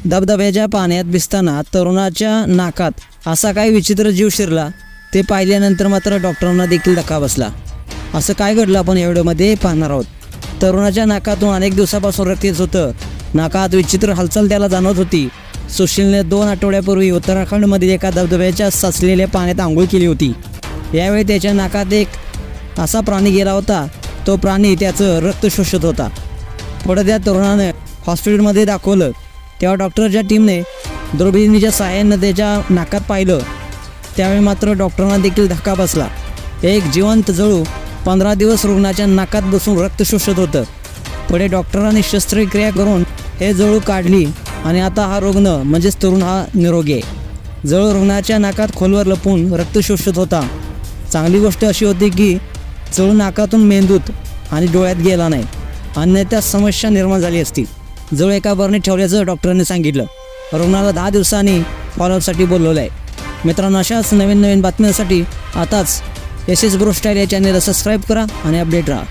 धबधब्याच्या पाण्यात भिजताना तरुणाच्या नाकात असा काही विचित्र जीव शिरला ते पाहिल्यानंतर मात्र डॉक्टरांना देखील धक्का बसला। असं काय घडलं आपण या व्हिडिओमध्ये पाहणार आहोत। तरुणाच्या नाकातून अनेक दिवसापासून रक्त येत होतं। नाकात विचित्र हालचाल त्याला जाणवत होती। सुशीलने 2 आठवड्यापूर्वी उत्तराखंडमधील एका धबधब्याच्या साचलेल्या पाण्यात आंघोळ केली होती। यावेळी त्याच्या नाकात एक असा प्राणी गेला होता। तो प्राणी त्याचं रक्त शोषत होता। पुढे त्या तरुणाने हॉस्पिटलमध्ये दाखवलं तेव्हा डॉक्टरच्या टीमने दुर्बिणीच्या सहाय्याने त्याच्या नाकात पाहिलं। त्यावेळी मात्र डॉक्टरांना देखील धक्का बसला। एक जिवंत जळू 15 दिवस रुग्णाच्या नाकात बसून रक्त शोषत होतं। पुढे डॉक्टरांनी शस्त्रक्रिया करून हे जळू काढली आणि आता हा रुग्ण म्हणजेच तरुण हा निरोगी आहे। जळू रुग्णाच्या नाकात खोलवर लपून रक्त शोषत होता। चांगली गोष्ट अशी होती की जळू नाकातून मेंदूत आणि डोळ्यात गेला नाही, अन्यथा समस्या निर्माण झाली असती। जळू एका बरणीत ठेवल्याचं डॉक्टरांनी सांगितलं। रुग्णाला 10 दिवसांनी फॉलोअपसाठी बोलवलं आहे। मित्रांनो, अशाच नवीन बातम्यांसाठी आताच एस एस ब्रो स्टाईल या चॅनलला सबस्क्राईब करा आणि अपडेट राहा।